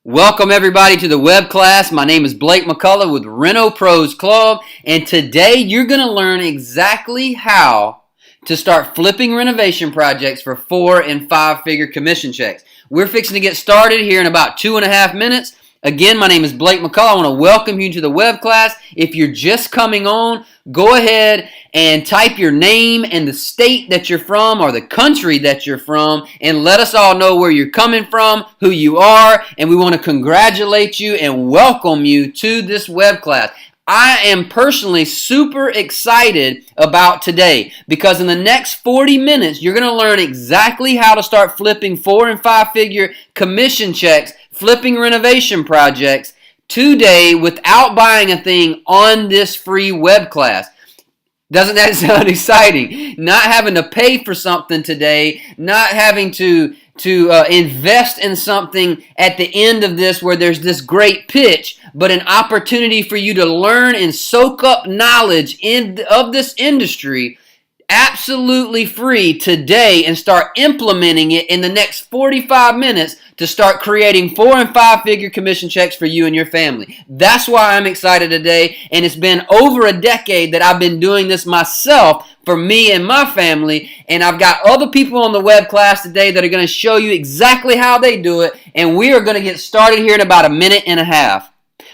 Welcome everybody to the web class. My name is Blake McCullough with Reno Pros Club, and today you're going to learn exactly how to start flipping renovation projects for 4- and 5-figure commission checks. We're fixing to get started here in about 2.5 minutes. Again, my name is Blake McCullough. I want to welcome you to the web class. If you're just coming on, go ahead and type your name and the state that you're from or the country that you're from, and let us all know where you're coming from, who you are, and we want to congratulate you and welcome you to this web class. I am personally super excited about today because in the next 40 minutes, you're going to learn exactly how to start flipping 4- and 5-figure commission checks, flipping renovation projects today without buying a thing on this free web class. Doesn't that sound exciting? Not having to pay for something today, not having to invest in something at the end of this where there's this great pitch, but an opportunity for you to learn and soak up knowledge of this industry absolutely free today and start implementing it in the next 45 minutes to start creating 4- and 5-figure commission checks for you and your family. That's why I'm excited today, and it's been over a decade that I've been doing this myself for me and my family, and I've got other people on the web class today that are going to show you exactly how they do it, and we are going to get started here in about 1.5 minutes.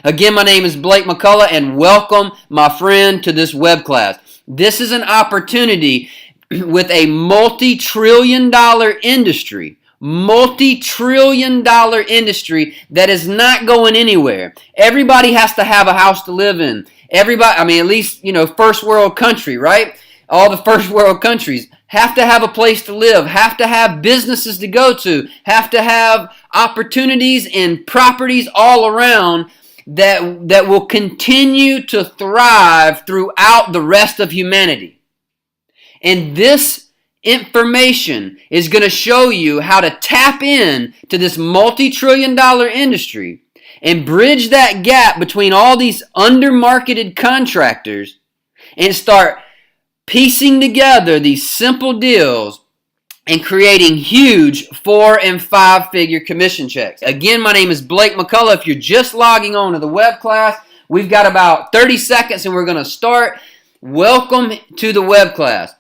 Again, my name is Blake McCullough, and welcome, my friend, to this web class. This is an opportunity with a multi-trillion-dollar industry that is not going anywhere. Everybody has to have a house to live in. Everybody, at least, first world country, right? All the first world countries have to have a place to live, have to have businesses to go to, have to have opportunities and properties all around that will continue to thrive throughout the rest of humanity. And this information is going to show you how to tap in to this multi-trillion-dollar industry and bridge that gap between all these under-marketed contractors and start piecing together these simple deals and creating huge 4- and 5-figure commission checks. Again, my name is Blake McCullough. If you're just logging on to the web class, we've got about 30 seconds and we're going to start. Welcome to the web class.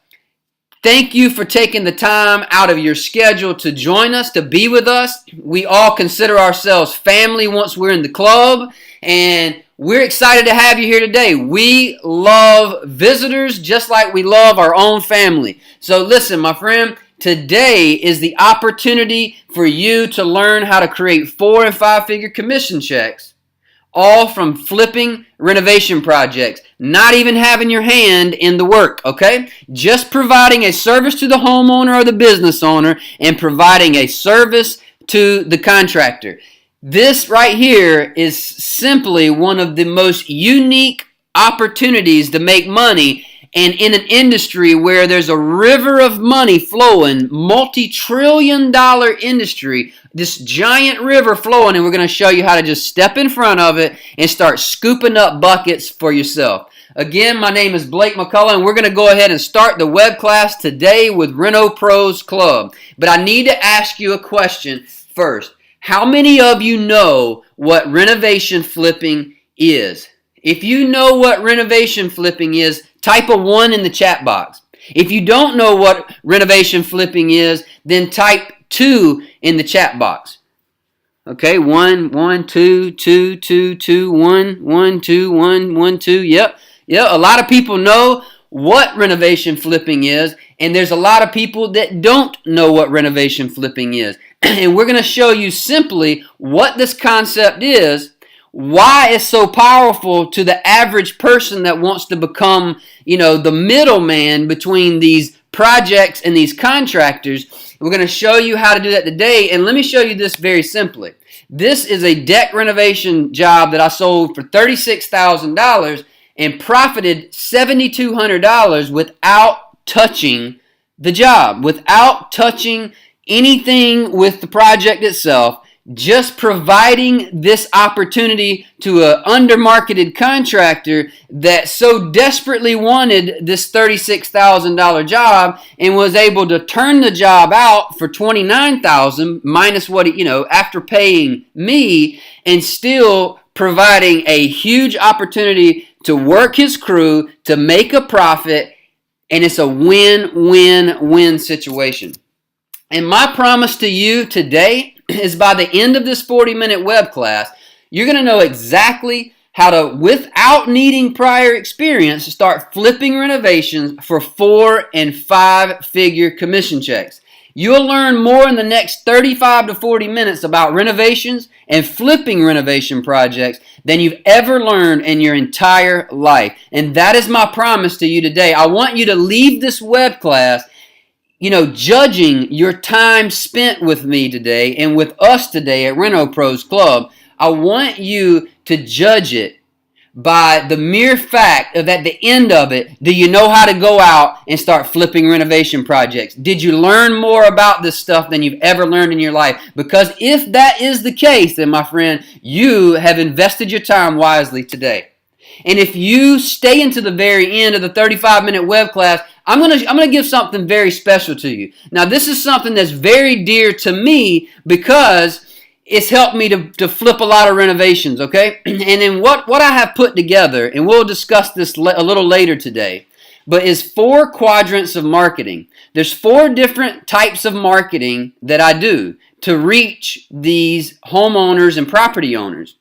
Thank you for taking the time out of your schedule to join us, to be with us. We all consider ourselves family once we're in the club, and we're excited to have you here today. We love visitors just like we love our own family. So listen, my friend, today is the opportunity for you to learn how to create 4- and 5-figure commission checks, all from flipping renovation projects, not even having your hand in the work, okay? Just providing a service to the homeowner or the business owner and providing a service to the contractor. This right here is simply one of the most unique opportunities to make money, and in an industry where there's a river of money flowing, multi-trillion-dollar industry, this giant river flowing, and we're going to show you how to just step in front of it and start scooping up buckets for yourself. Again, my name is Blake McCullough, and we're going to go ahead and start the web class today with Reno Pros Club. But I need to ask you a question first. How many of you know what renovation flipping is? If you know what renovation flipping is, type a 1 in the chat box. If you don't know what renovation flipping is, then type 2 in the chat box. Okay, 1, 1, 2, 2, 2, 2, 1, 1, 2, 1, 1, 2. Yep. A lot of people know what renovation flipping is, and there's a lot of people that don't know what renovation flipping is. And we're going to show you simply what this concept is, why it's so powerful to the average person that wants to become, the middleman between these projects and these contractors. We're going to show you how to do that today, and let me show you this very simply. This is a deck renovation job that I sold for $36,000 and profited $7,200 without touching the job, without touching anything with the project itself, just providing this opportunity to an undermarketed contractor that so desperately wanted this $36,000 job and was able to turn the job out for $29,000 minus what he, after paying me, and still providing a huge opportunity to work his crew, to make a profit, and it's a win-win-win situation. And my promise to you today is by the end of this 40-minute web class, you're going to know exactly how to, without needing prior experience, start flipping renovations for 4- and 5-figure commission checks. You'll learn more in the next 35 to 40 minutes about renovations and flipping renovation projects than you've ever learned in your entire life. And that is my promise to you today. I want you to leave this web class judging your time spent with me today and with us today at Reno Pros Club. I want you to judge it by the mere fact of at the end of it, do you know how to go out and start flipping renovation projects? Did you learn more about this stuff than you've ever learned in your life? Because if that is the case, then my friend, you have invested your time wisely today. And if you stay into the very end of the 35-minute web class, I'm gonna give something very special to you. Now, this is something that's very dear to me because it's helped me to flip a lot of renovations, okay? And then what I have put together, and we'll discuss this a little later today, but is 4 quadrants of marketing. There's 4 different types of marketing that I do to reach these homeowners and property owners.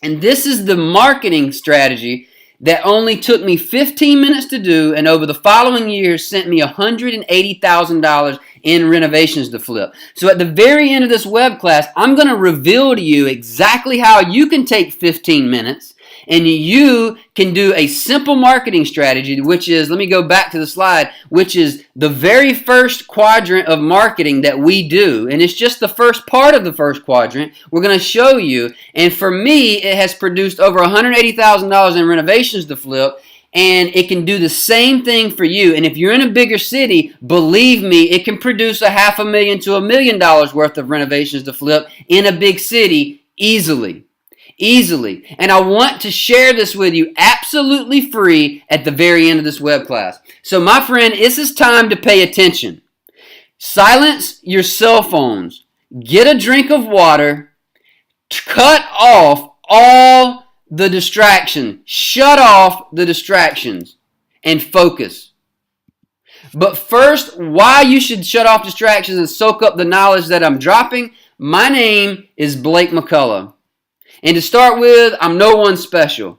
And this is the marketing strategy that only took me 15 minutes to do, and over the following years sent me $180,000 in renovations to flip. So at the very end of this web class, I'm going to reveal to you exactly how you can take 15 minutes and you can do a simple marketing strategy, which is, let me go back to the slide, which is the very first quadrant of marketing that we do. And it's just the first part of the first quadrant we're going to show you. And for me, it has produced over $180,000 in renovations to flip. And it can do the same thing for you. And if you're in a bigger city, believe me, it can produce $500,000 to $1 million worth of renovations to flip in a big city easily. And I want to share this with you absolutely free at the very end of this web class. So my friend, this is time to pay attention. Silence your cell phones. Get a drink of water. Cut off all the distractions. Shut off the distractions and focus. But first, why you should shut off distractions and soak up the knowledge that I'm dropping, my name is Blake McCullough. And to start with, I'm no one special.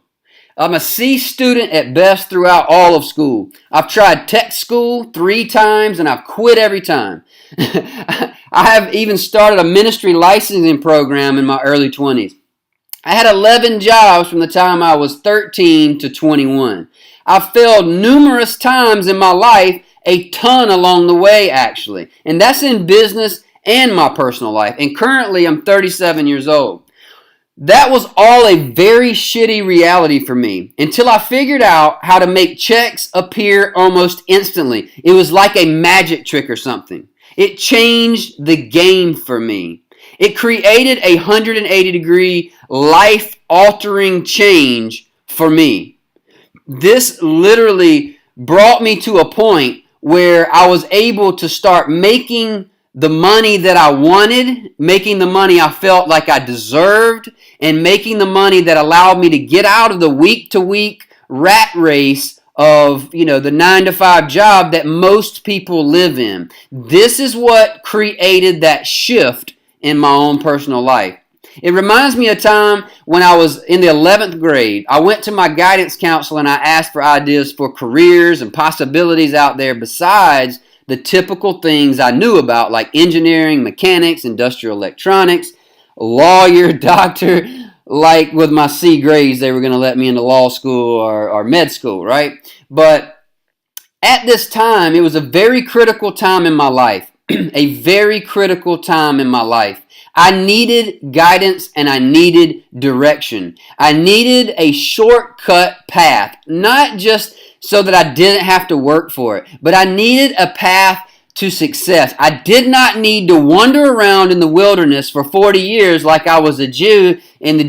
I'm a C student at best throughout all of school. I've tried tech school 3 times and I've quit every time. I have even started a ministry licensing program in my early 20s. I had 11 jobs from the time I was 13 to 21. I've failed numerous times in my life, a ton along the way actually. And that's in business and my personal life. And currently I'm 37 years old. That was all a very shitty reality for me until I figured out how to make checks appear almost instantly. It was like a magic trick or something. It changed the game for me. It created a 180-degree life-altering change for me. This literally brought me to a point where I was able to start making the money that I wanted, making the money I felt like I deserved, and making the money that allowed me to get out of the week-to-week rat race of, the 9-to-5 job that most people live in. This is what created that shift in my own personal life. It reminds me of a time when I was in the 11th grade. I went to my guidance counselor and I asked for ideas for careers and possibilities out there besides the typical things I knew about, like engineering, mechanics, industrial electronics, lawyer, doctor. Like with my C grades, they were going to let me into law school or med school, right? But at this time, it was a very critical time in my life. A very critical time in my life. I needed guidance and I needed direction. I needed a shortcut path, not just so that I didn't have to work for it, but I needed a path to success. I did not need to wander around in the wilderness for 40 years like I was a Jew in the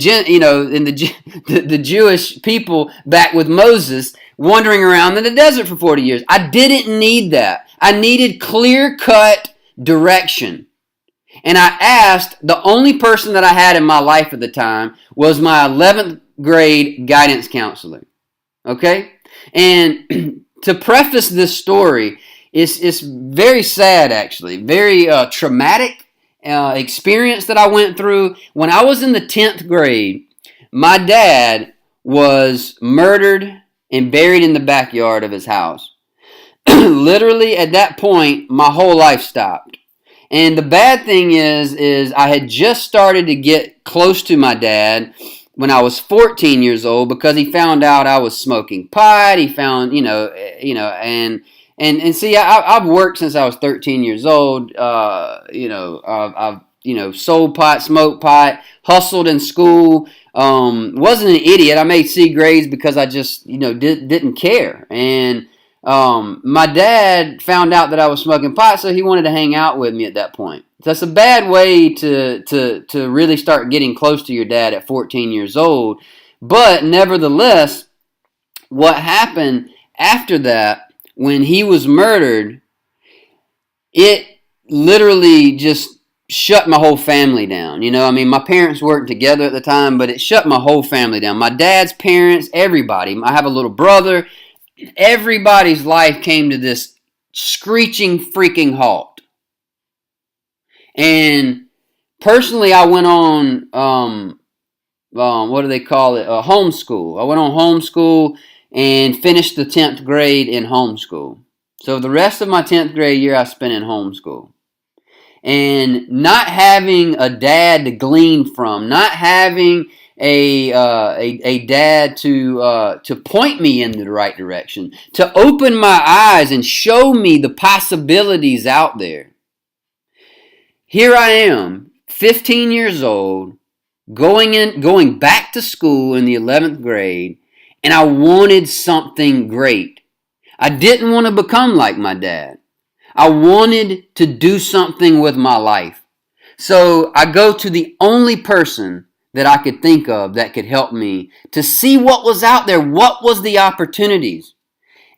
Jewish people back with Moses, wandering around in the desert for 40 years. I didn't need that. I needed clear-cut direction. And I asked, the only person that I had in my life at the time was my 11th grade guidance counselor. Okay? And to preface this story, it's very sad, actually. Very traumatic experience that I went through. When I was in the 10th grade, my dad was murdered and buried in the backyard of his house. Literally, at that point, my whole life stopped. And the bad thing is I had just started to get close to my dad when I was 14 years old because he found out I was smoking pot. He found, and see, I've worked since I was 13 years old. I've sold pot, smoked pot, hustled in school. Wasn't an idiot. I made C grades because I just, didn't care. And my dad found out that I was smoking pot, so he wanted to hang out with me at that point. So that's a bad way to really start getting close to your dad at 14 years old. But nevertheless, what happened after that, when he was murdered, it literally just shut my whole family down. My parents weren't together at the time, but it shut my whole family down. My dad's parents, everybody. I have a little brother. Everybody's life came to this screeching freaking halt. And personally, I went on, what do they call it? Homeschool. I went on homeschool and finished the 10th grade in homeschool. So the rest of my 10th grade year I spent in homeschool. And not having a dad to glean from, not having a dad to point me in the right direction, to open my eyes and show me the possibilities out there. Here I am, 15 years old, going back to school in the 11th grade, and I wanted something great. I didn't want to become like my dad. I wanted to do something with my life. So I go to the only person that I could think of that could help me to see what was out there, what was the opportunities.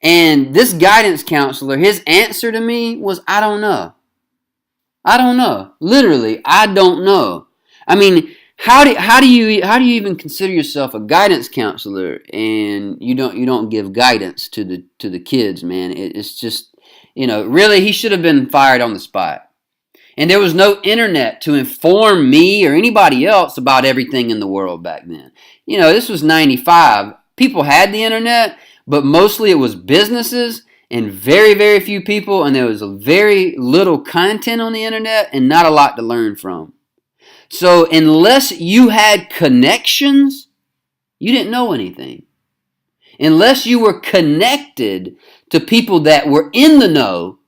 And this guidance counselor, his answer to me was, I don't know. I don't know. Literally, I don't know. I mean, how do you even consider yourself a guidance counselor and you don't give guidance to the kids, man? It's just, really, he should have been fired on the spot. And there was no internet to inform me or anybody else about everything in the world back then. This was 95. People had the internet, but mostly it was businesses and very, very few people, and there was very little content on the internet and not a lot to learn from. So unless you had connections, you didn't know anything. Unless you were connected to people that were in the know,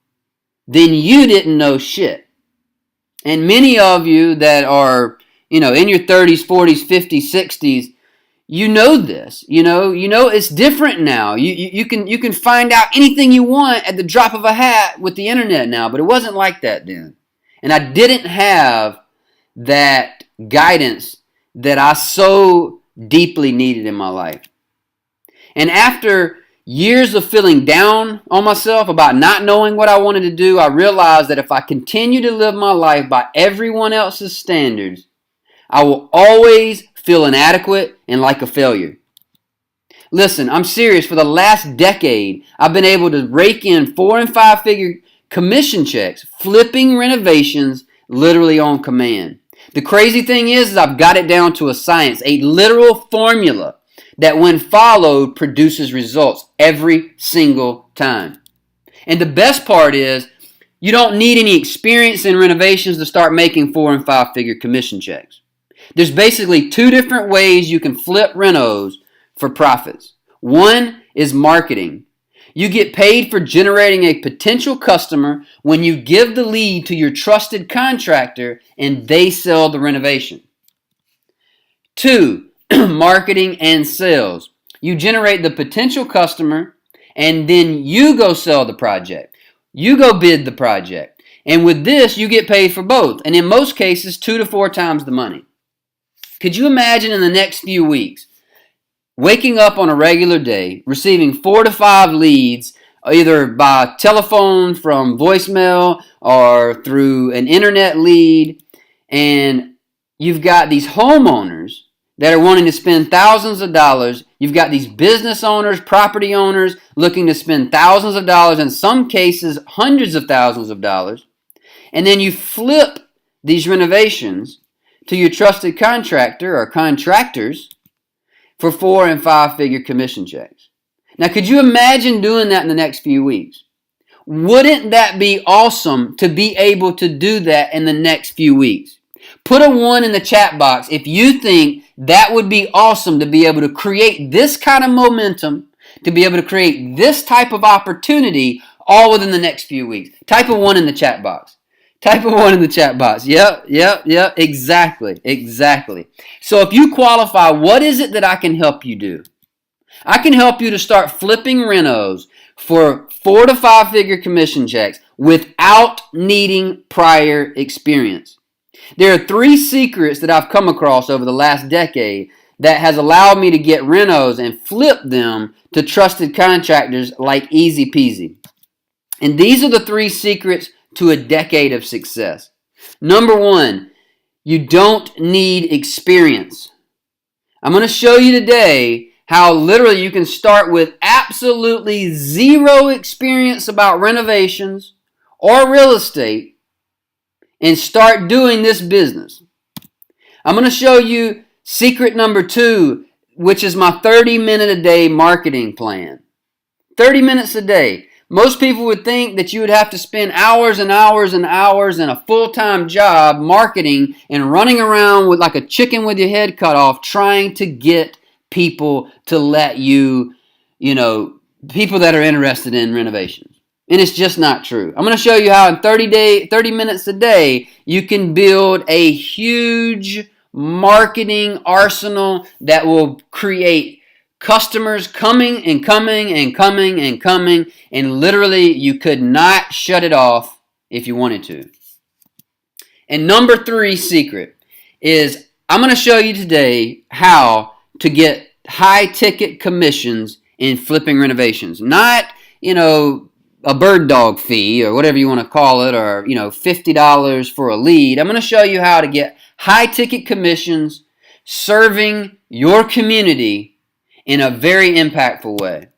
then you didn't know shit. And many of you that are, in your 30s, 40s, 50s, 60s, you know this. It's different now. You can find out anything you want at the drop of a hat with the internet now, but it wasn't like that then. And I didn't have that guidance that I so deeply needed in my life. And after years of feeling down on myself about not knowing what I wanted to do, I realized that if I continue to live my life by everyone else's standards, I will always feel inadequate and like a failure. Listen, I'm serious. For the last decade, I've been able to rake in 4- and 5-figure commission checks, flipping renovations literally on command. The crazy thing is I've got it down to a science, a literal formula that when followed produces results every single time. And the best part is you don't need any experience in renovations to start making 4- and 5-figure commission checks. There's basically 2 different ways you can flip renos for profits. One is marketing. You get paid for generating a potential customer when you give the lead to your trusted contractor and they sell the renovation. 2, marketing and sales. You generate the potential customer and then you go sell the project. You go bid the project. And with this, you get paid for both. And in most cases, 2 to 4 times the money. Could you imagine in the next few weeks, waking up on a regular day, receiving 4 to 5 leads, either by telephone from voicemail or through an internet lead, and you've got these homeowners that are wanting to spend thousands of dollars. You've got these business owners, property owners looking to spend thousands of dollars, in some cases hundreds of thousands of dollars. And then you flip these renovations to your trusted contractor or contractors for 4 and 5 figure commission checks. Now, could you imagine doing that in the next few weeks? Wouldn't that be awesome to be able to do that in the next few weeks? Put a 1 in the chat box if you think that would be awesome to be able to create this kind of momentum, to be able to create this type of opportunity all within the next few weeks. Type a 1 in the chat box. Type a 1 in the chat box. Yep, exactly. So if you qualify, what is it that I can help you do? I can help you to start flipping renos for 4 to 5 figure commission checks without needing prior experience. There are 3 secrets that I've come across over the last decade that has allowed me to get renos and flip them to trusted contractors like easy peasy. And these are the 3 secrets to a decade of success. Number 1, you don't need experience. I'm going to show you today how literally you can start with absolutely zero experience about renovations or real estate and start doing this business. I'm going to show you secret number 2, which is my 30-minute-a-day marketing plan. 30 minutes a day. Most people would think that you would have to spend hours and hours and hours in a full-time job marketing and running around with like a chicken with your head cut off trying to get people to let you, people that are interested in renovations. And it's just not true. I'm going to show you how in 30 minutes a day you can build a huge marketing arsenal that will create customers coming and coming and coming and coming, and literally you could not shut it off if you wanted to. And number 3 secret is I'm going to show you today how to get high ticket commissions in flipping renovations. Not, a bird dog fee or whatever you want to call it, or, $50 for a lead. I'm going to show you how to get high ticket commissions serving your community in a very impactful way.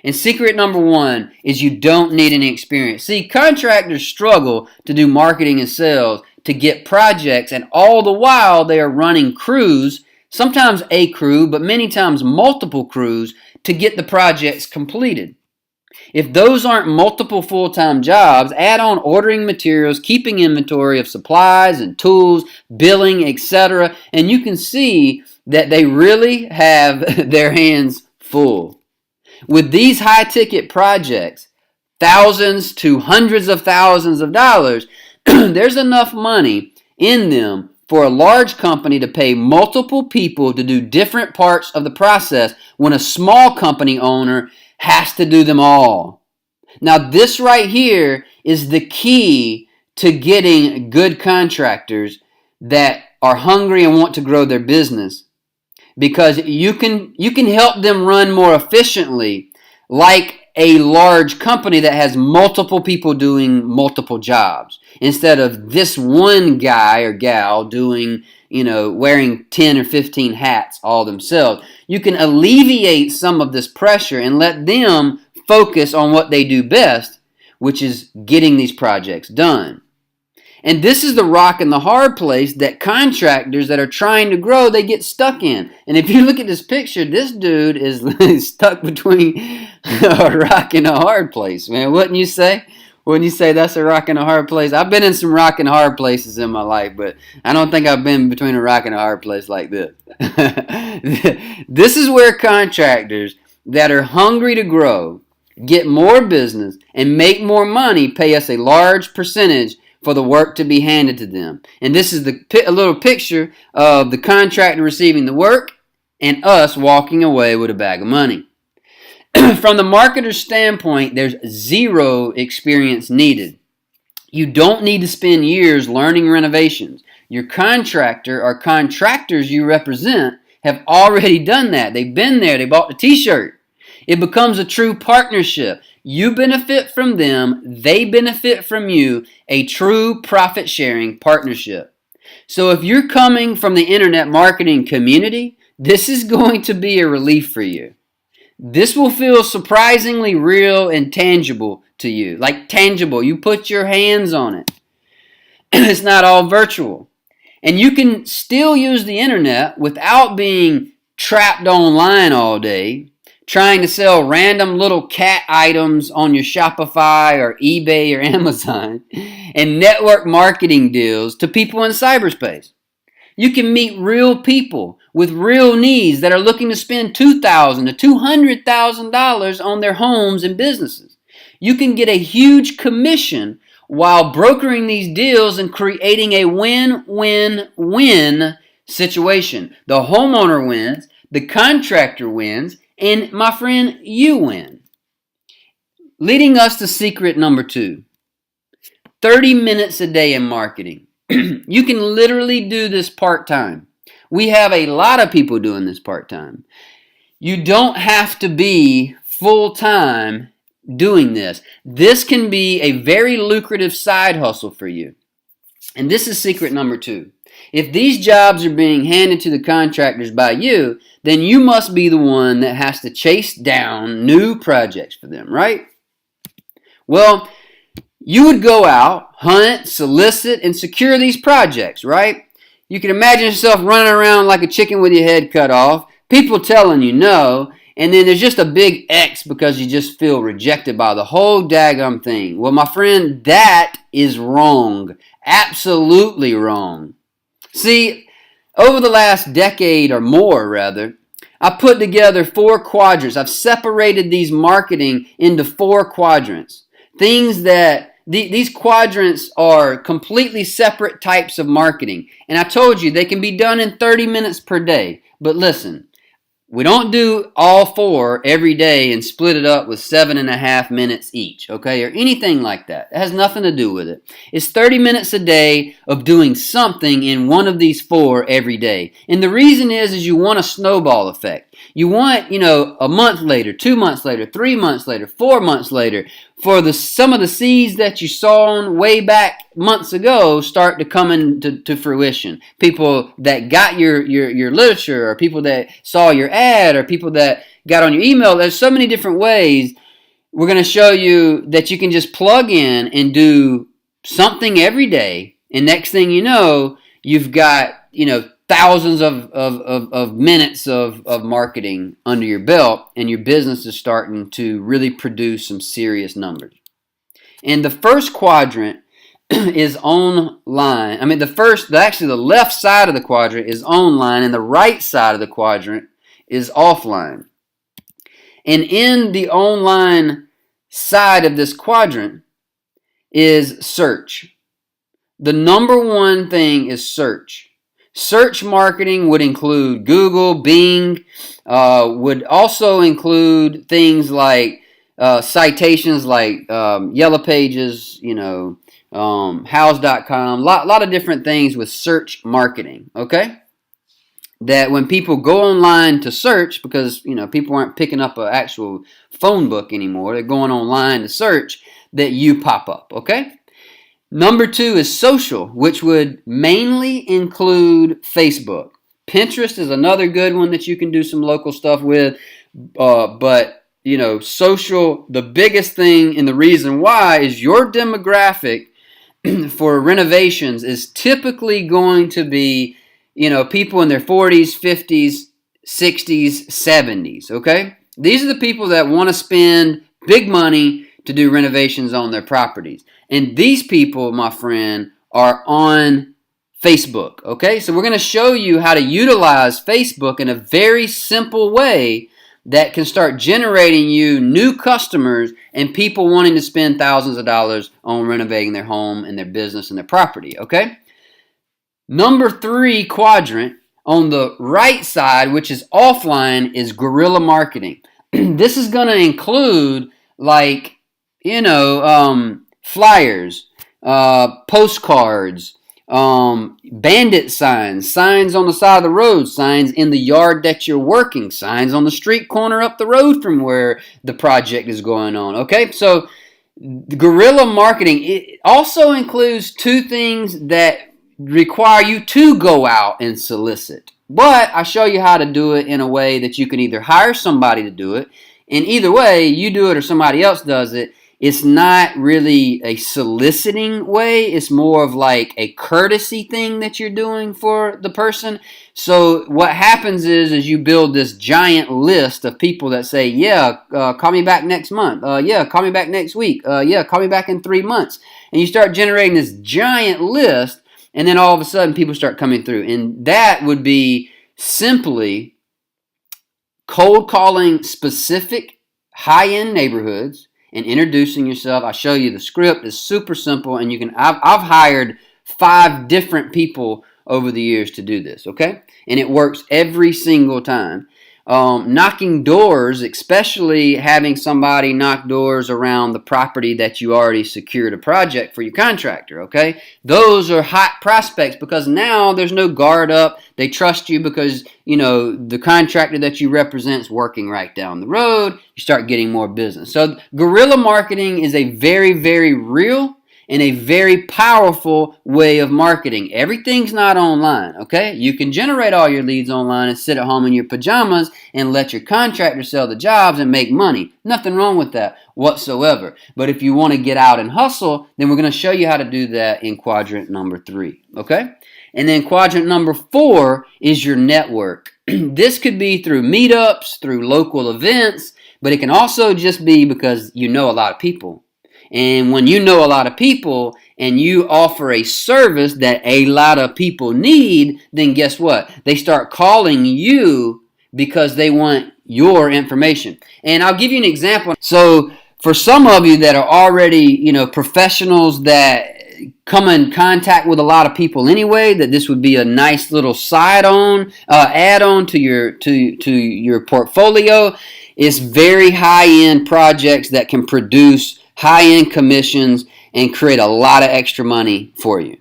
And secret number 1 is you don't need any experience. See, contractors struggle to do marketing and sales to get projects, and all the while they are running crews, sometimes a crew, but many times multiple crews to get the projects completed. If those aren't multiple full-time jobs, add on ordering materials, keeping inventory of supplies and tools, billing, etc., and you can see that they really have their hands full. With these high-ticket projects, thousands to hundreds of thousands of dollars, there's enough money in them for a large company to pay multiple people to do different parts of the process when a small company owner has to do them all. Now, this right here is the key to getting good contractors that are hungry and want to grow their business, because you can help them run more efficiently like a large company that has multiple people doing multiple jobs instead of this one guy or gal doing, wearing 10 or 15 hats all themselves. You can alleviate some of this pressure and let them focus on what they do best, which is getting these projects done. And this is the rock and the hard place that contractors that are trying to grow, they get stuck in. And if you look at this picture, this dude is stuck between a rock and a hard place, man. Wouldn't you say? Wouldn't you say that's a rock and a hard place? I've been in some rock and hard places in my life, but I don't think I've been between a rock and a hard place like this. This is where contractors that are hungry to grow, get more business, and make more money pay us a large percentage for the work to be handed to them. And this is a little picture of the contractor receiving the work and us walking away with a bag of money. From the marketer's standpoint, there's zero experience needed. You don't need to spend years learning renovations. Your contractor or contractors you represent have already done that. They've been there. They bought the t-shirt. It becomes a true partnership. You benefit from them. They benefit from you. A true profit-sharing partnership. So if you're coming from the internet marketing community, this is going to be a relief for you. This will feel surprisingly real and tangible to you. Like tangible. You put your hands on it. It's not all virtual. And you can still use the internet without being trapped online all day, trying to sell random little cat items on your Shopify or eBay or Amazon, and network marketing deals to people in cyberspace. You can meet real people with real needs that are looking to spend $2,000 to $200,000 on their homes and businesses. You can get a huge commission while brokering these deals and creating a win-win-win situation. The homeowner wins, the contractor wins, and my friend, you win. Leading us to secret number 2. 30 minutes a day in marketing. You can literally do this part-time. We have a lot of people doing this part-time. You don't have to be full-time doing this. This can be a very lucrative side hustle for you. And this is secret number 2. If these jobs are being handed to the contractors by you, then you must be the one that has to chase down new projects for them, right? Well, you would go out, hunt, solicit, and secure these projects, right? You can imagine yourself running around like a chicken with your head cut off, people telling you no, and then there's just a big X because you just feel rejected by the whole daggum thing. Well, my friend, that is wrong. Absolutely wrong. See, over the last decade or more, rather, I put together 4 quadrants. I've separated these marketing into 4 quadrants. Things that these quadrants are completely separate types of marketing. And I told you they can be done in 30 minutes per day. But listen, we don't do all 4 every day and split it up with 7.5 minutes each, okay? Or anything like that. It has nothing to do with it. It's 30 minutes a day of doing something in one of these 4 every day. And the reason is you want a snowball effect. You want, a month later, 2 months later, 3 months later, 4 months later, for some of the seeds that you sown way back months ago start to come into fruition. People that got your literature, or people that saw your ad, or people that got on your email. There's so many different ways. We're going to show you that you can just plug in and do something every day, and next thing you know, you've got thousands of minutes of marketing under your belt, and your business is starting to really produce some serious numbers. And the first quadrant is online. The left side of the quadrant is online, and the right side of the quadrant is offline. And in the online side of this quadrant is search. The number one thing is search. Search marketing would include Google, Bing, would also include things like citations like Yellow Pages, House.com, lot of different things with search marketing, okay? That when people go online to search, because people aren't picking up an actual phone book anymore, they're going online to search, that you pop up, okay? Number 2 is social, which would mainly include Facebook. Pinterest is another good one that you can do some local stuff with, but social, the biggest thing and the reason why is your demographic for renovations is typically going to be people in their 40s, 50s, 60s, 70s, okay? These are the people that want to spend big money to do renovations on their properties. And these people, my friend, are on Facebook, okay? So we're going to show you how to utilize Facebook in a very simple way that can start generating you new customers and people wanting to spend thousands of dollars on renovating their home and their business and their property, okay? Number 3 quadrant on the right side, which is offline, is guerrilla marketing. This is going to include, like, flyers, postcards, bandit signs, signs on the side of the road, signs in the yard that you're working, signs on the street corner up the road from where the project is going on. Okay, so guerrilla marketing, it also includes two things that require you to go out and solicit. But I show you how to do it in a way that you can either hire somebody to do it, and either way, you do it or somebody else does it, it's not really a soliciting way. It's more of like a courtesy thing that you're doing for the person. So what happens is you build this giant list of people that say, yeah, call me back next month. Yeah, call me back next week. Yeah, call me back in 3 months. And you start generating this giant list, and then all of a sudden people start coming through. And that would be simply cold calling specific high-end neighborhoods and introducing yourself. I'll show you the script. It's super simple, and you can. I've hired 5 different people over the years to do this, okay? And it works every single time. Knocking doors, especially having somebody knock doors around the property that you already secured a project for your contractor, okay? Those are hot prospects because now there's no guard up. They trust you because, the contractor that you represent is working right down the road. You start getting more business. So guerrilla marketing is a very, very real and a very powerful way of marketing. Everything's not online, okay? You can generate all your leads online and sit at home in your pajamas and let your contractor sell the jobs and make money. Nothing wrong with that whatsoever. But if you want to get out and hustle, then we're going to show you how to do that in quadrant number 3, okay? And then quadrant number 4 is your network. This could be through meetups, through local events, but it can also just be because you know a lot of people. And when you know a lot of people and you offer a service that a lot of people need, then guess what? They start calling you because they want your information. And I'll give you an example. So for some of you that are already, professionals that come in contact with a lot of people anyway, that this would be a nice little add-on to your portfolio. It's very high-end projects that can produce high-end commissions and create a lot of extra money for you.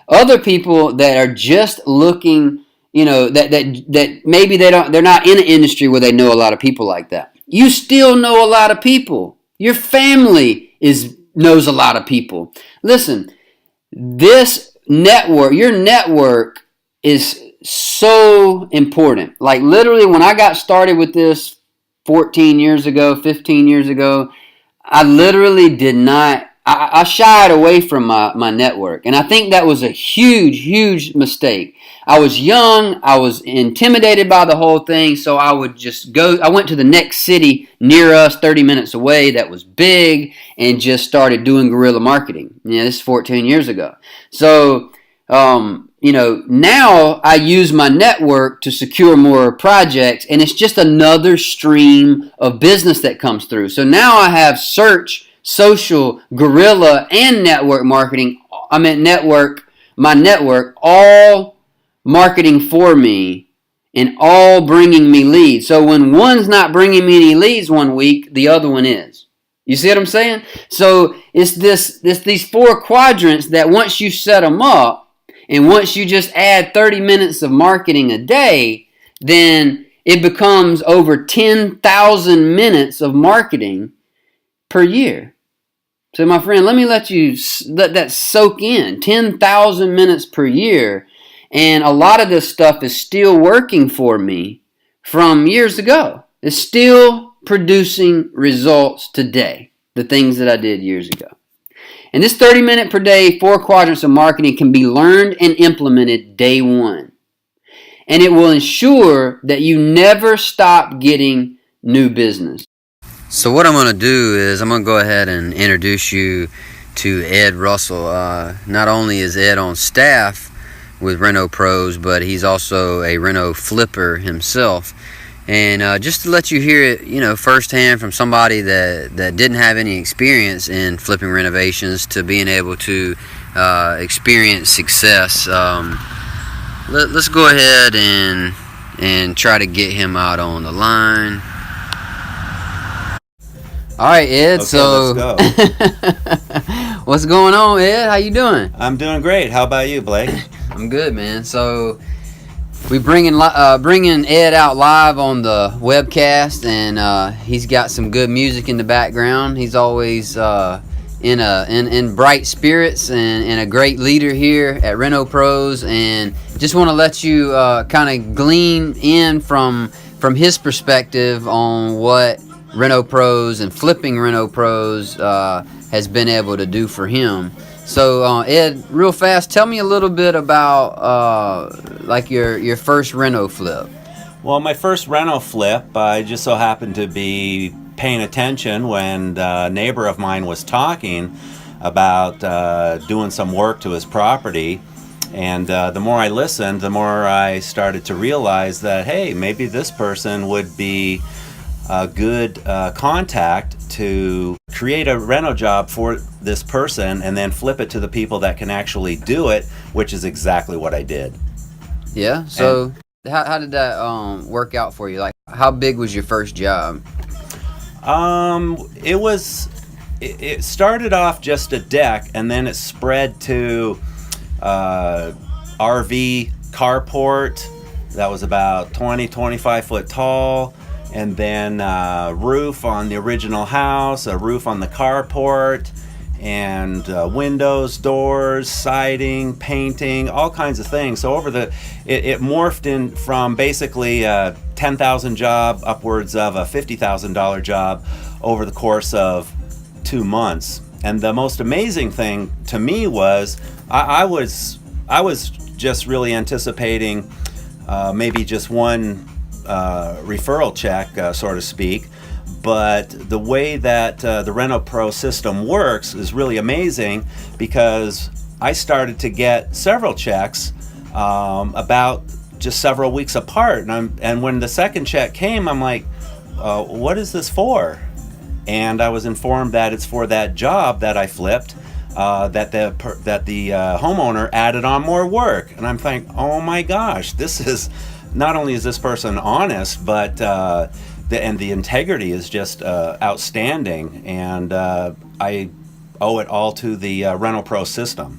Other people that are just looking, that maybe they're not in an industry where they know a lot of people like that. You still know a lot of people. Your family knows a lot of people. Listen, this network, your network is so important. Like literally when I got started with this 14 years ago, 15 years ago, I literally did not, I shied away from my network. And I think that was a huge, huge mistake. I was young. I was intimidated by the whole thing. So I would just go, I went to the next city near us, 30 minutes away, that was big, and just started doing guerrilla marketing. This is 14 years ago. So, now I use my network to secure more projects, and it's just another stream of business that comes through. So now I have search, social, guerrilla, and network marketing. My network, all marketing for me and all bringing me leads. So when one's not bringing me any leads one week, the other one is. You see what I'm saying? So it's these 4 quadrants that once you set them up, and once you just add 30 minutes of marketing a day, then it becomes over 10,000 minutes of marketing per year. So my friend, let me let that soak in. 10,000 minutes per year. And a lot of this stuff is still working for me from years ago. It's still producing results today, the things that I did years ago. And this 30-minute per day, 4 quadrants of marketing can be learned and implemented day one. And it will ensure that you never stop getting new business. So what I'm going to do is I'm going to go ahead and introduce you to Ed Russell. Not only is Ed on staff with Reno Pros, but he's also a Reno flipper himself. And just to let you hear it, firsthand from somebody that didn't have any experience in flipping renovations to being able to experience success. Let's go ahead and try to get him out on the line. All right, Ed. Okay, So, let's go. what's going on, Ed? How you doing? I'm doing great. How about you, Blake? I'm good, man. So, we bringing Ed out live on the webcast, and he's got some good music in the background. He's always in bright spirits and a great leader here at Reno Pros. And just want to let you kind of glean in from his perspective on what Reno Pros and flipping Reno Pros has been able to do for him. So Ed, real fast, tell me a little bit about like your first Reno flip. Well, my first Reno flip, I just so happened to be paying attention when a neighbor of mine was talking about doing some work to his property. And the more I listened, the more I started to realize that, hey, maybe this person would be a good contact to create a reno job for this person and then flip it to the people that can actually do it, which is exactly what I did. Yeah. So how did that work out for you? Like, how big was your first job? It started off just a deck, and then it spread to RV carport that was about 25 foot tall, and then roof on the original house, a roof on the carport, and windows, doors, siding, painting, all kinds of things. So it morphed in from basically a $10,000 job upwards of a $50,000 job over the course of 2 months. And the most amazing thing to me was I was just really anticipating maybe just one referral check, so to speak. But the way that the Reno Pro system works is really amazing, because I started to get several checks about just several weeks apart. And when the second check came, I'm like, what is this for? And I was informed that it's for that job that I flipped, that the homeowner added on more work. And I'm thinking, oh my gosh, this is, not only is this person honest, but the integrity is just outstanding, and I owe it all to the Reno Pro system.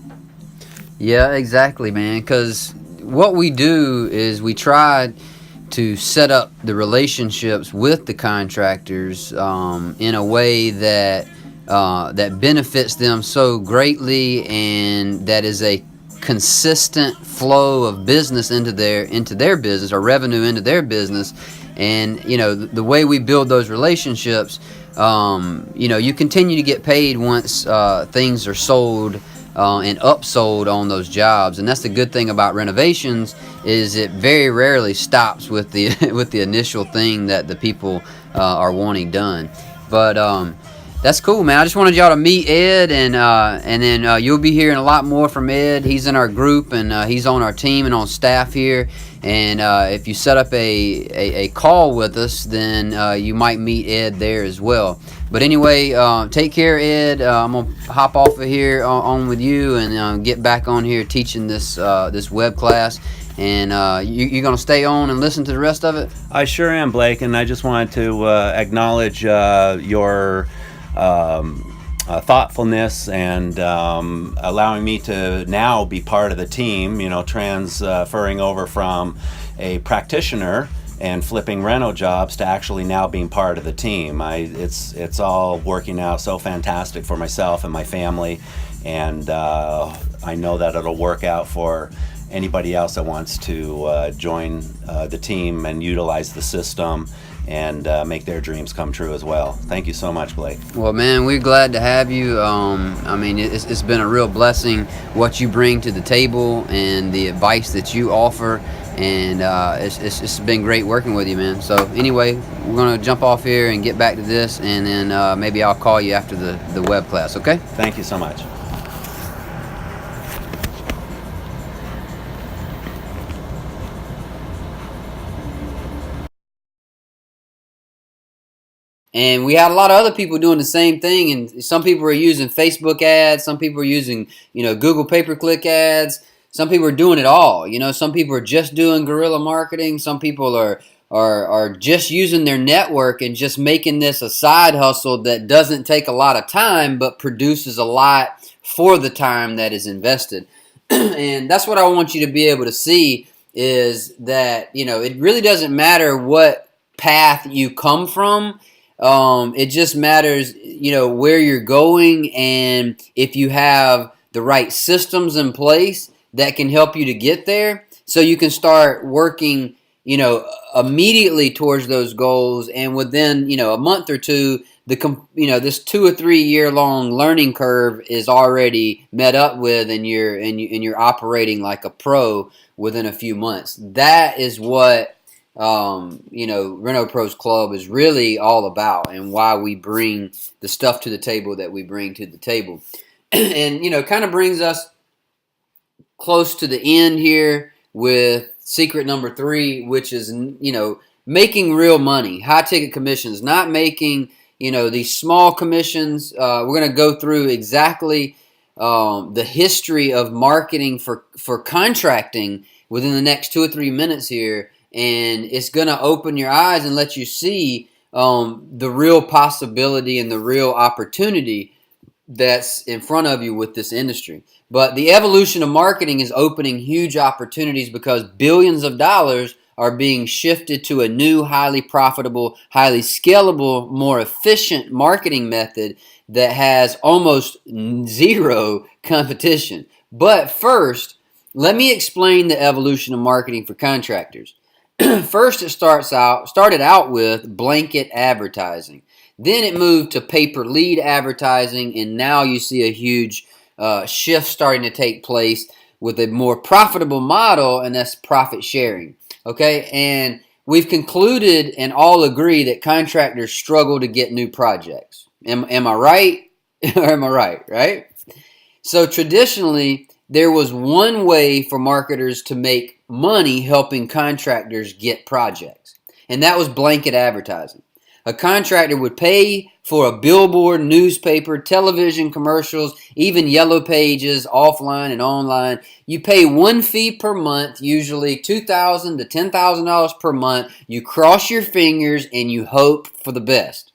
Yeah, exactly, man. Because what we do is we try to set up the relationships with the contractors in a way that that benefits them so greatly, and that is a consistent flow of business into their business, or revenue into their business. And you know, the way we build those relationships, you know, you continue to get paid once things are sold and upsold on those jobs. And that's the good thing about renovations, is it very rarely stops with the with the initial thing that the people are wanting done. But that's cool, man. I just wanted y'all to meet Ed, and then you'll be hearing a lot more from Ed. He's in our group, and he's on our team and on staff here. And if you set up a call with us, then you might meet Ed there as well. But anyway, take care, Ed. I'm gonna hop off of here on with you, and get back on here teaching this this web class. And you're gonna stay on and listen to the rest of it? I sure am, Blake, and I just wanted to acknowledge your thoughtfulness and allowing me to now be part of the team, you know, transferring over from a practitioner and flipping reno jobs to actually now being part of the team. It's all working out so fantastic for myself and my family, and I know that it'll work out for anybody else that wants to join the team and utilize the system and make their dreams come true as well. Thank you so much, Blake. Well, man, we're glad to have you. I mean, it's been a real blessing what you bring to the table and the advice that you offer, and it's been great working with you, man. So anyway, we're gonna jump off here and get back to this, and then maybe I'll call you after the web class. Okay? Thank you so much. And we had a lot of other people doing the same thing, and some people are using Facebook ads, some people are using, you know, Google pay-per-click ads, some people are doing it all. You know, some people are just doing guerrilla marketing, some people are are just using their network and just making this a side hustle that doesn't take a lot of time but produces a lot for the time that is invested. And that's what I want you to be able to see, is that, it really doesn't matter what path you come from. It just matters, where you're going, and if you have the right systems in place that can help you to get there, so you can start working, immediately towards those goals. And within, a month or two, this 2 or 3 year long learning curve is already met up with, and you're operating like a pro within a few months. That is what Reno Pros Club is really all about, and why we bring the stuff to the table that we bring to the table. And kind of brings us close to the end here with secret number 3, which is making real money, high ticket commissions, not making these small commissions. We're going to go through exactly the history of marketing for contracting within the next 2 or 3 minutes here, and it's going to open your eyes and let you see the real possibility and the real opportunity that's in front of you with this industry. But the evolution of marketing is opening huge opportunities, because billions of dollars are being shifted to a new, highly profitable, highly scalable, more efficient marketing method that has almost zero competition. But first, let me explain the evolution of marketing for contractors. First, it started out with blanket advertising. Then it moved to pay-per-lead advertising, and now you see a huge shift starting to take place with a more profitable model, and that's profit sharing. Okay, and we've concluded and all agree that contractors struggle to get new projects. Am I right? Or am I right? So traditionally, there was one way for marketers to make money helping contractors get projects, and that was blanket advertising. A contractor would pay for a billboard, newspaper, television commercials, even yellow pages, offline and online. You pay one fee per month, usually $2,000 to $10,000 per month. You cross your fingers and you hope for the best.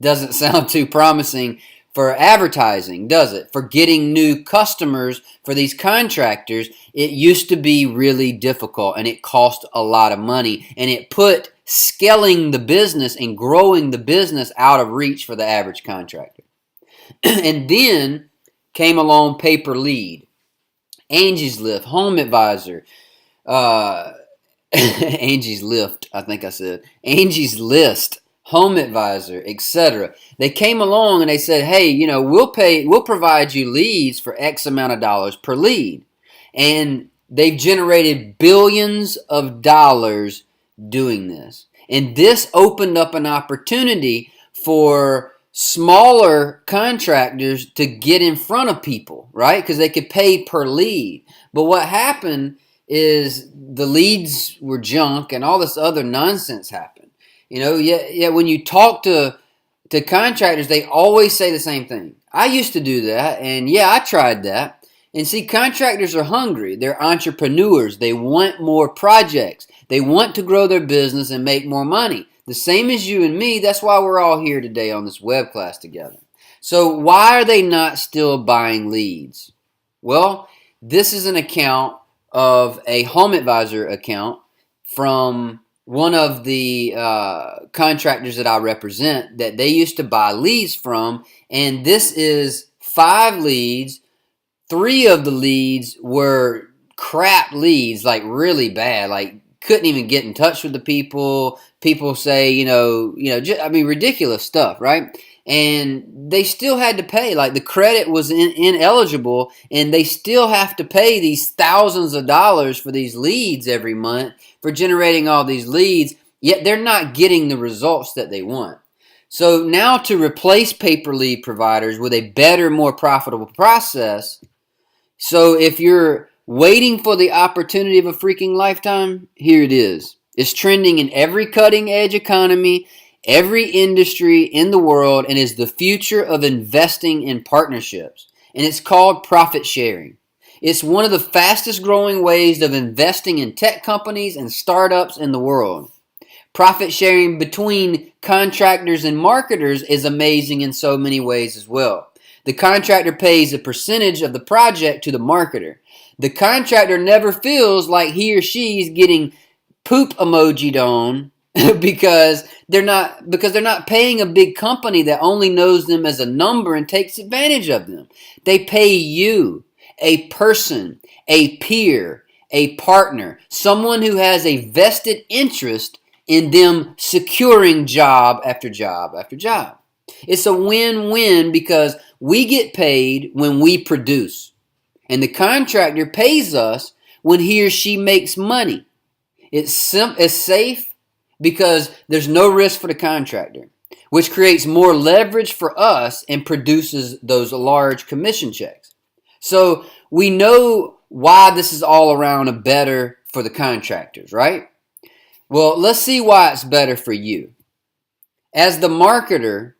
Doesn't sound too promising for advertising, does it? For getting new customers for these contractors, it used to be really difficult, and it cost a lot of money, and it put scaling the business and growing the business out of reach for the average contractor. And then came along pay-per-lead, Angie's Lift, Home Advisor, Angie's Lift, I think I said, Angie's List, Home Advisor, etc. They came along and they said, hey, we'll provide you leads for X amount of dollars per lead. And they've generated billions of dollars doing this. And this opened up an opportunity for smaller contractors to get in front of people, right? Because they could pay per lead. But what happened is the leads were junk and all this other nonsense happened. When you talk to contractors, they always say the same thing. I used to do that, and I tried that. And see, contractors are hungry. They're entrepreneurs. They want more projects. They want to grow their business and make more money. The same as you and me. That's why we're all here today on this web class together. So why are they not still buying leads? Well, this is an account of a Home Advisor account from one of the contractors that I represent that they used to buy leads from. And this is 5 leads. 3 of the leads were crap leads, like really bad, like couldn't even get in touch with the people. People say, ridiculous stuff, right? And they still had to pay, like the credit was ineligible, and they still have to pay these thousands of dollars for these leads every month for generating all these leads, yet they're not getting the results that they want. So now, to replace pay-per-lead providers with a better, more profitable process. So if you're waiting for the opportunity of a freaking lifetime, here it is. It's trending in every cutting edge economy, every industry in the world, and is the future of investing in partnerships. And it's called profit sharing. It's one of the fastest growing ways of investing in tech companies and startups in the world. Profit sharing between contractors and marketers is amazing in so many ways as well. The contractor pays a percentage of the project to the marketer. The contractor never feels like he or she is getting poop emoji'd on because they're not paying a big company that only knows them as a number and takes advantage of them. They pay you, a person, a peer, a partner, someone who has a vested interest in them securing job after job after job. It's a win-win because we get paid when we produce, and the contractor pays us when he or she makes money. It's safe because there's no risk for the contractor, which creates more leverage for us and produces those large commission checks. So we know why this is all around better for the contractors, right? Well, let's see why it's better for you. As the marketer,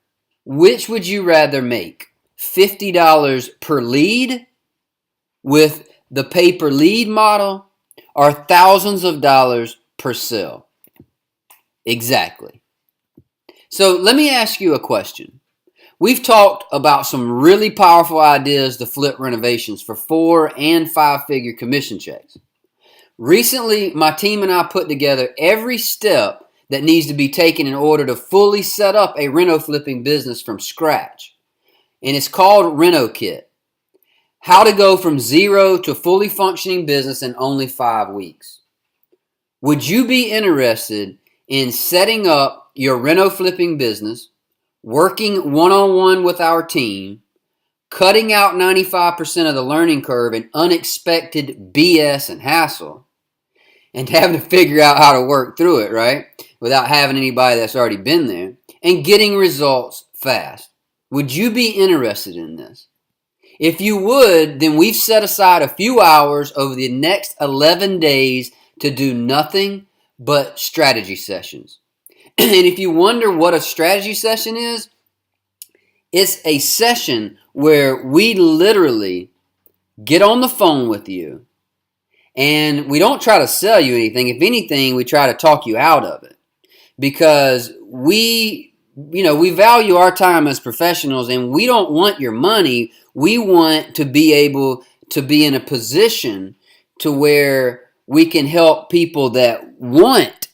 which would you rather make? $50 per lead with the pay-per-lead model, or thousands of dollars per sale? Exactly. So let me ask you a question. We've talked about some really powerful ideas to flip renovations for 4- and 5-figure commission checks. Recently, my team and I put together every step that needs to be taken in order to fully set up a reno flipping business from scratch. And it's called Reno Kit. How to go from zero to fully functioning business in only 5 weeks. Would you be interested in setting up your reno flipping business, working one-on-one with our team, cutting out 95% of the learning curve and unexpected BS and hassle, and having to figure out how to work through it, right? Without having anybody that's already been there, and getting results fast? Would you be interested in this? If you would, then we've set aside a few hours over the next 11 days to do nothing but strategy sessions. And if you wonder what a strategy session is, it's a session where we literally get on the phone with you, and we don't try to sell you anything. If anything, we try to talk you out of it, because we value our time as professionals, and we don't want your money. We want to be able to be in a position to where we can help people that want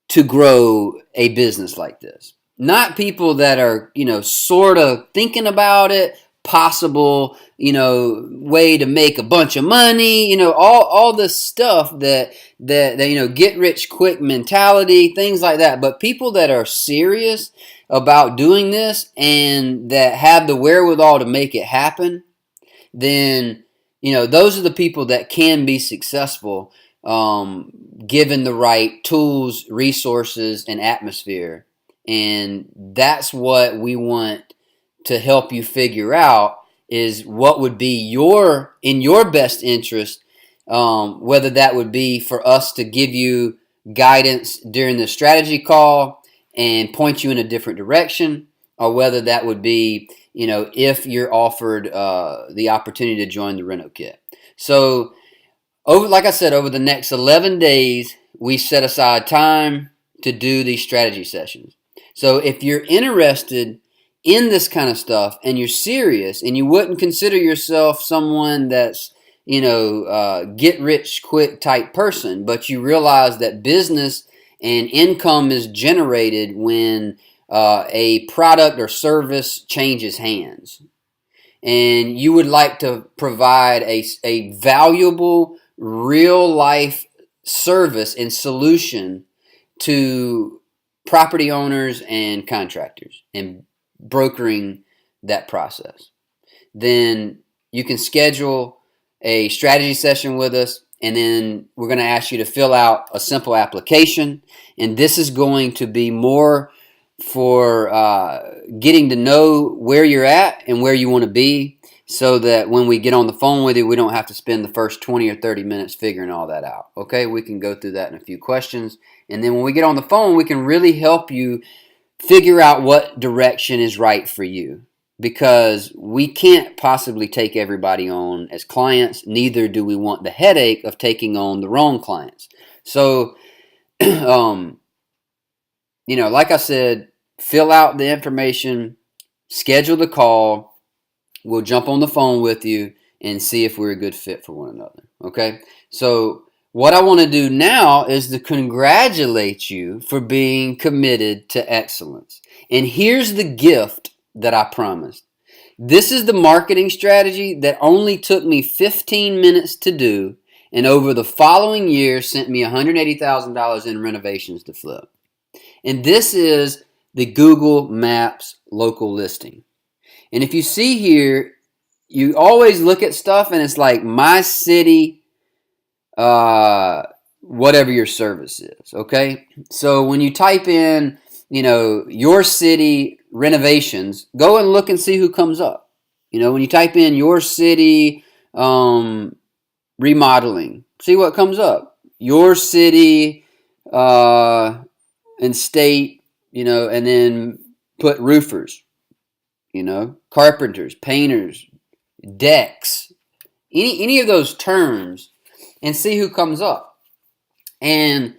to grow a business like this. Not people that are, sort of thinking about it, possible, way to make a bunch of money, all this stuff that get rich quick mentality, things like that. But people that are serious about doing this and that have the wherewithal to make it happen, then, those are the people that can be successful, given the right tools, resources, and atmosphere. And that's what we want to help you figure out, is what would be in your best interest, whether that would be for us to give you guidance during the strategy call and point you in a different direction, or whether that would be, if you're offered the opportunity to join the Reno Kit. So, like I said, over the next 11 days, we set aside time to do these strategy sessions. So if you're interested in this kind of stuff and you're serious and you wouldn't consider yourself someone that's, get rich quick type person, but you realize that business and income is generated when a product or service changes hands, and you would like to provide a valuable real life service and solution to property owners and contractors and brokering that process, then you can schedule a strategy session with us, and then we're going to ask you to fill out a simple application. And this is going to be more for getting to know where you're at and where you want to be, so that when we get on the phone with you, we don't have to spend the first 20 or 30 minutes figuring all that out. Okay, we can go through that in a few questions. And then when we get on the phone, we can really help you figure out what direction is right for you. because we can't possibly take everybody on as clients. Neither do we want the headache of taking on the wrong clients. So, like I said, fill out the information, schedule the call. We'll jump on the phone with you and see if we're a good fit for one another. Okay? So what I want to do now is to congratulate you for being committed to excellence. And here's the gift that I promised. This is the marketing strategy that only took me 15 minutes to do, and over the following year sent me $180,000 in renovations to flip. And this is the Google Maps local listing. And if you see here, you always look at stuff and it's like my city, whatever your service is, okay? So when you type in, your city renovations, go and look and see who comes up. When you type in your city remodeling, see what comes up. Your city and state, and then put roofers, carpenters, painters, decks, any of those terms, and see who comes up. And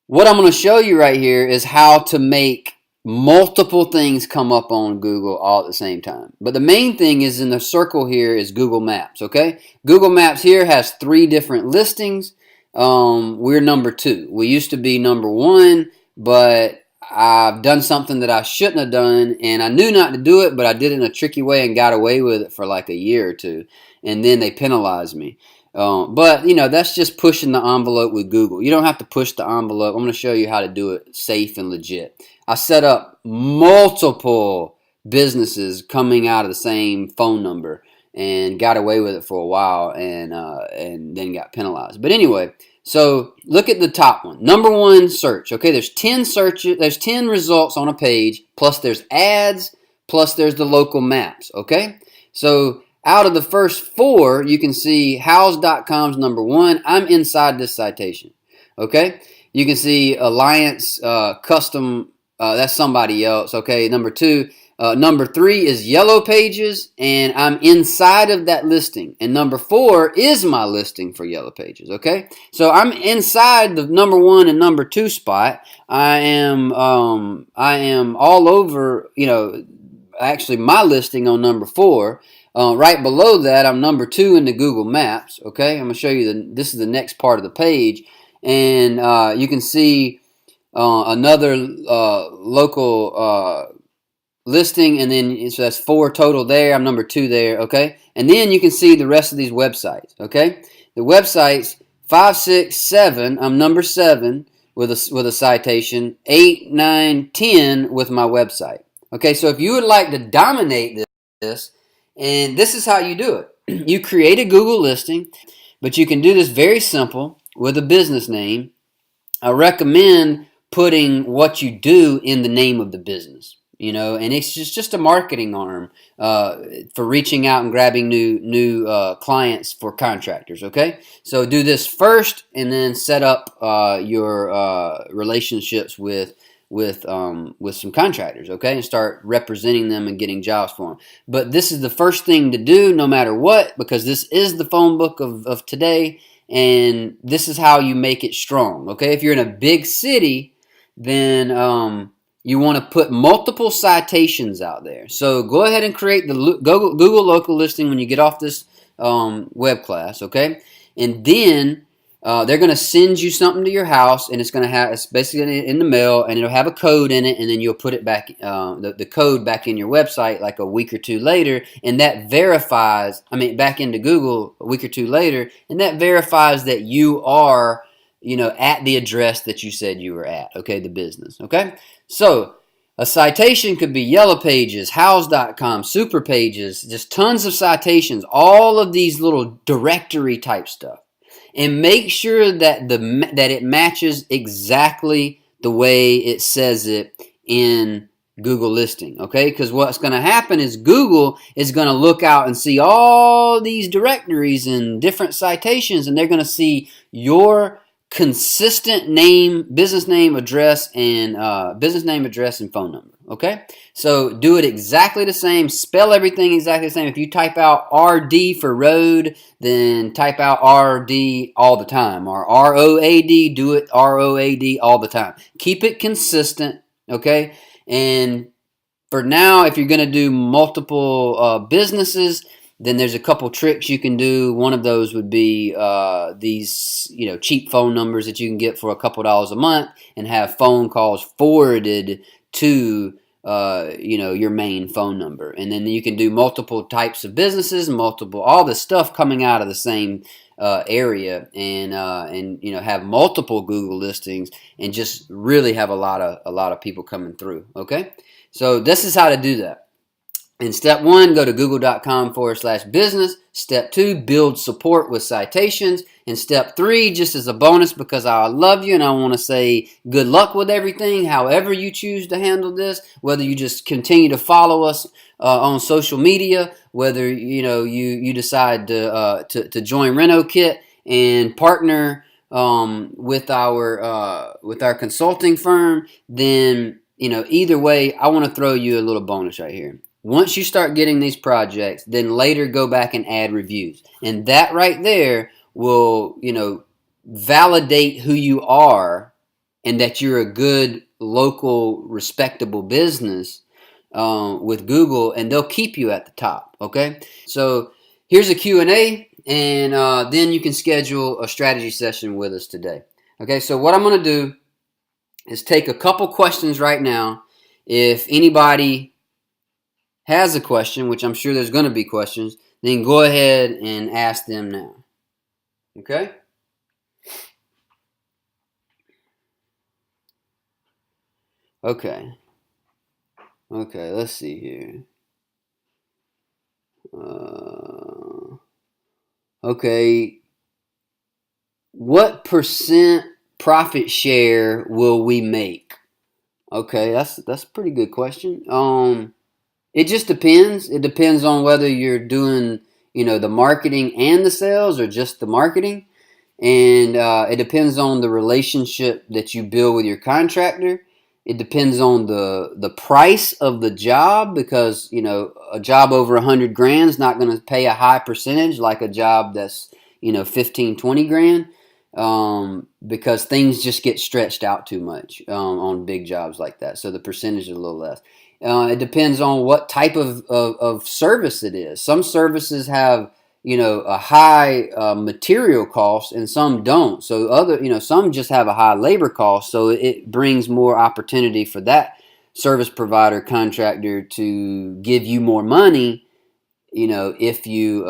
what I'm going to show you right here is how to make multiple things come up on Google all at the same time. But the main thing is in the circle here is Google Maps, okay? Google Maps here has 3 different listings. We're number 2. We used to be number 1, but I've done something that I shouldn't have done, and I knew not to do it, but I did it in a tricky way and got away with it for like a year or 2, and then they penalized me. But that's just pushing the envelope with Google. You don't have to push the envelope. I'm going to show you how to do it safe and legit. I set up multiple businesses coming out of the same phone number and got away with it for a while, and then got penalized. But anyway, so look at the top one. Number 1 search. Okay, there's 10 searches. There's 10 results on a page. Plus there's ads. Plus there's the local maps. Okay, so out of the first 4, you can see house.com's number 1. I'm inside this citation. Okay, you can see Alliance Custom. That's somebody else. Okay, number 2. Number 3 is Yellow Pages, and I'm inside of that listing. And number 4 is my listing for Yellow Pages. Okay, so I'm inside the number 1 and number 2 spot. I am all over. Actually, my listing on number 4. Right below that, I'm number 2 in the Google Maps. Okay, I'm gonna show you this is the next part of the page, and you can see another local listing, and then so that's 4 total there. I'm number 2 there. Okay, and then you can see the rest of these websites. Okay, the websites 5, 6, 7. I'm number 7 with a citation. 8, 9, 10 with my website. Okay, so if you would like to dominate this, and this is how you do it. You create a Google listing, but you can do this very simple with a business name. I recommend putting what you do in the name of the business, and it's just a marketing arm for reaching out and grabbing new clients for contractors. Okay, so do this first, and then set up your relationships with some contractors, okay, and start representing them and getting jobs for them. But this is the first thing to do no matter what, because this is the phone book of today, and this is how you make it strong, okay? If you're in a big city, then you want to put multiple citations out there. So go ahead and create the Google local listing when you get off this web class, okay? And then they're going to send you something to your house, and it's basically in the mail, and it'll have a code in it, and then you'll put it back, the code back in your website like a week or 2 later, and that verifies, back into Google a week or 2 later, and that verifies that you are, at the address that you said you were at, okay, the business, okay? So a citation could be Yellow Pages, House.com, Super Pages, just tons of citations, all of these little directory type stuff. And make sure that that it matches exactly the way it says it in Google listing, okay? Because what's going to happen is Google is going to look out and see all these directories and different citations, and they're going to see your consistent name, business name, address, and phone number. Okay, so do it exactly the same. Spell everything exactly the same. If you type out RD for road, then type out RD all the time, or ROAD. Do it ROAD all the time. Keep it consistent. Okay, and for now, if you're going to do multiple businesses, then there's a couple tricks you can do. One of those would be these, cheap phone numbers that you can get for a couple dollars a month, and have phone calls forwarded to your main phone number. And then you can do multiple types of businesses, all the stuff coming out of the same area, and have multiple Google listings, and just really have a lot of people coming through. Okay, so this is how to do that. In step 1, go to google.com/business. Step 2, build support with citations. And step 3, just as a bonus, because I love you and I want to say good luck with everything, however you choose to handle this, whether you just continue to follow us on social media, whether you decide to join Reno Kit and partner with our consulting firm, then either way, I want to throw you a little bonus right here. Once you start getting these projects, then later go back and add reviews. And that right there will, validate who you are and that you're a good, local, respectable business with Google, and they'll keep you at the top, okay? So here's a Q&A, and then you can schedule a strategy session with us today. Okay, so what I'm going to do is take a couple questions right now. If anybody has a question, which I'm sure there's going to be questions, then go ahead and ask them now. Okay? Okay, let's see here. Okay, what percent profit share will we make? Okay, that's a pretty good question. It just depends. It depends on whether you're doing, the marketing and the sales, or just the marketing. And it depends on the relationship that you build with your contractor. It depends on the price of the job, because, a job over 100 grand is not going to pay a high percentage like a job that's, 15, 20 grand. Because things just get stretched out too much on big jobs like that. So the percentage is a little less. It depends on what type of service it is. Some services have, a high material cost, and some don't. So some just have a high labor cost. So it brings more opportunity for that service provider contractor to give you more money, if you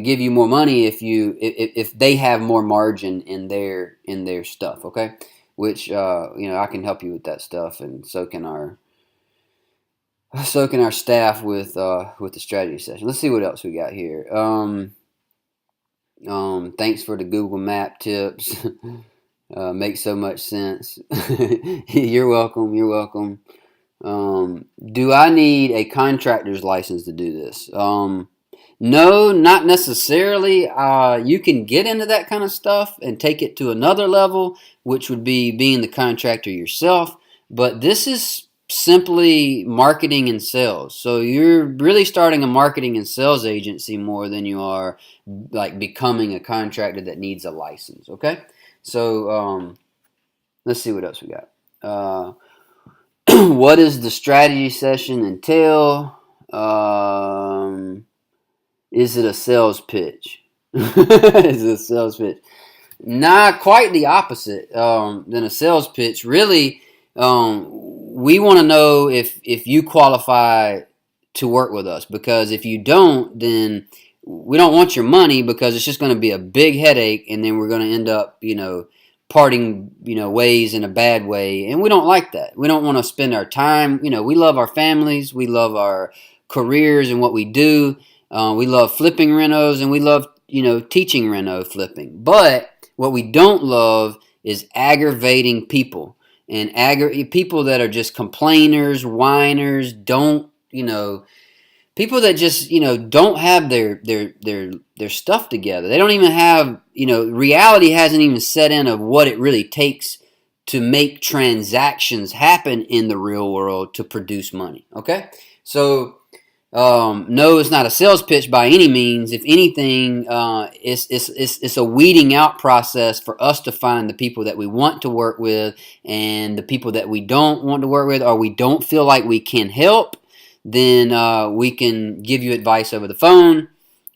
give you more money if they have more margin in their stuff. Okay, which I can help you with that stuff, and so can our staff with the strategy session. Let's see what else we got here. Thanks for the Google Map tips. Makes so much sense. You're welcome. Do I need a contractor's license to do this? No, not necessarily. You can get into that kind of stuff and take it to another level, which would be being the contractor yourself. But this is simply marketing and sales. So you're really starting a marketing and sales agency more than you are like becoming a contractor that needs a license. Okay, so let's see what else we got. What does the strategy session entail? Is it a sales pitch? Is it a sales pitch? Nah, quite the opposite than a sales pitch. Really, we want to know if you qualify to work with us, because if you don't, then we don't want your money, because it's just going to be a big headache, and then we're going to end up, parting, ways in a bad way, and we don't like that. We don't want to spend our time. We love our families, we love our careers and what we do. We love flipping renos, and we love, teaching reno flipping. But what we don't love is aggravating people, and people that are just complainers, whiners, people people that just, don't have their stuff together. They don't even have, reality hasn't even set in of what it really takes to make transactions happen in the real world to produce money. Okay, so no, it's not a sales pitch by any means. If anything, it's a weeding out process for us to find the people that we want to work with, and the people that we don't want to work with, or we don't feel like we can help. Then we can give you advice over the phone,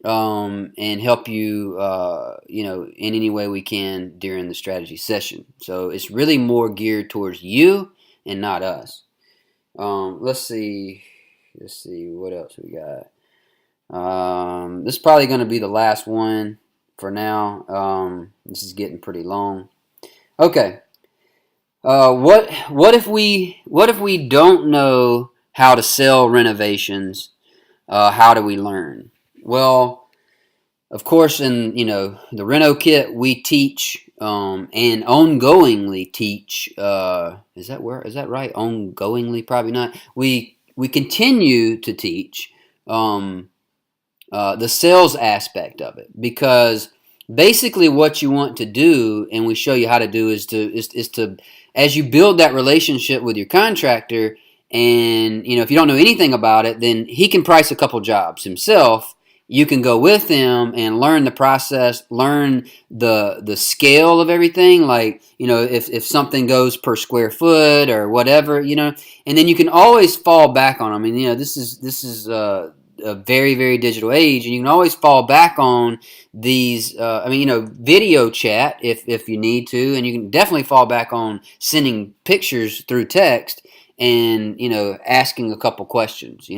and help you, in any way we can during the strategy session. So it's really more geared towards you and not us. Let's see what else we got. This is probably going to be the last one for now. This is getting pretty long. Okay. What if we don't know how to sell renovations? How do we learn? Well, of course, in the Reno kit, we teach and ongoingly teach. Is that right? Ongoingly, probably not. We continue to teach the sales aspect of it, because basically what you want to do, and we show you how to do, is to as you build that relationship with your contractor, and if you don't know anything about it, then he can price a couple jobs himself. You can go with him and learn the process, learn the scale of everything, like, if something goes per square foot or whatever, and then you can always fall back on them. I mean, this is a very, very digital age, and you can always fall back on these, video chat if you need to, and you can definitely fall back on sending pictures through text, and asking a couple questions.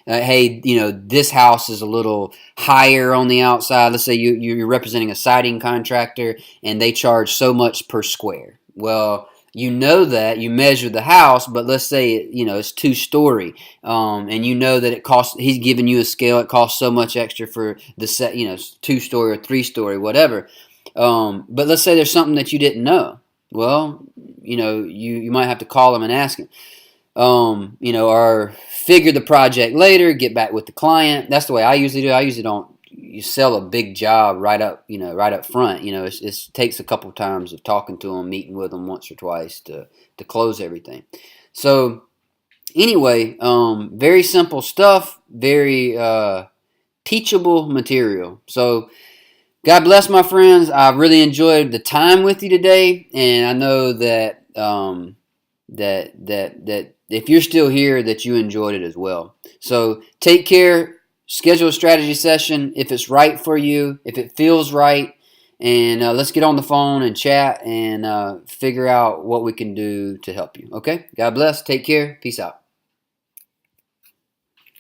Hey, this house is a little higher on the outside. Let's say you're representing a siding contractor, and they charge so much per square. Well, that you measure the house, but let's say it's 2-story, and that it costs. He's giving you a scale. It costs so much extra for the set. 2-story or 3-story, whatever. But let's say there's something that you didn't know. Well, you might have to call him and ask him. Or figure the project later, get back with the client. That's the way I usually do. I usually don't sell a big job right up front. It takes a couple times of talking to them, meeting with them once or twice to close everything. So anyway, very simple stuff, very teachable material. So God bless, my friends. I really enjoyed the time with you today, and I know that that if you're still here, that you enjoyed it as well. So take care. Schedule a strategy session if it's right for you, if it feels right, and let's get on the phone and chat and figure out what we can do to help you. Okay? God bless. Take care. Peace out.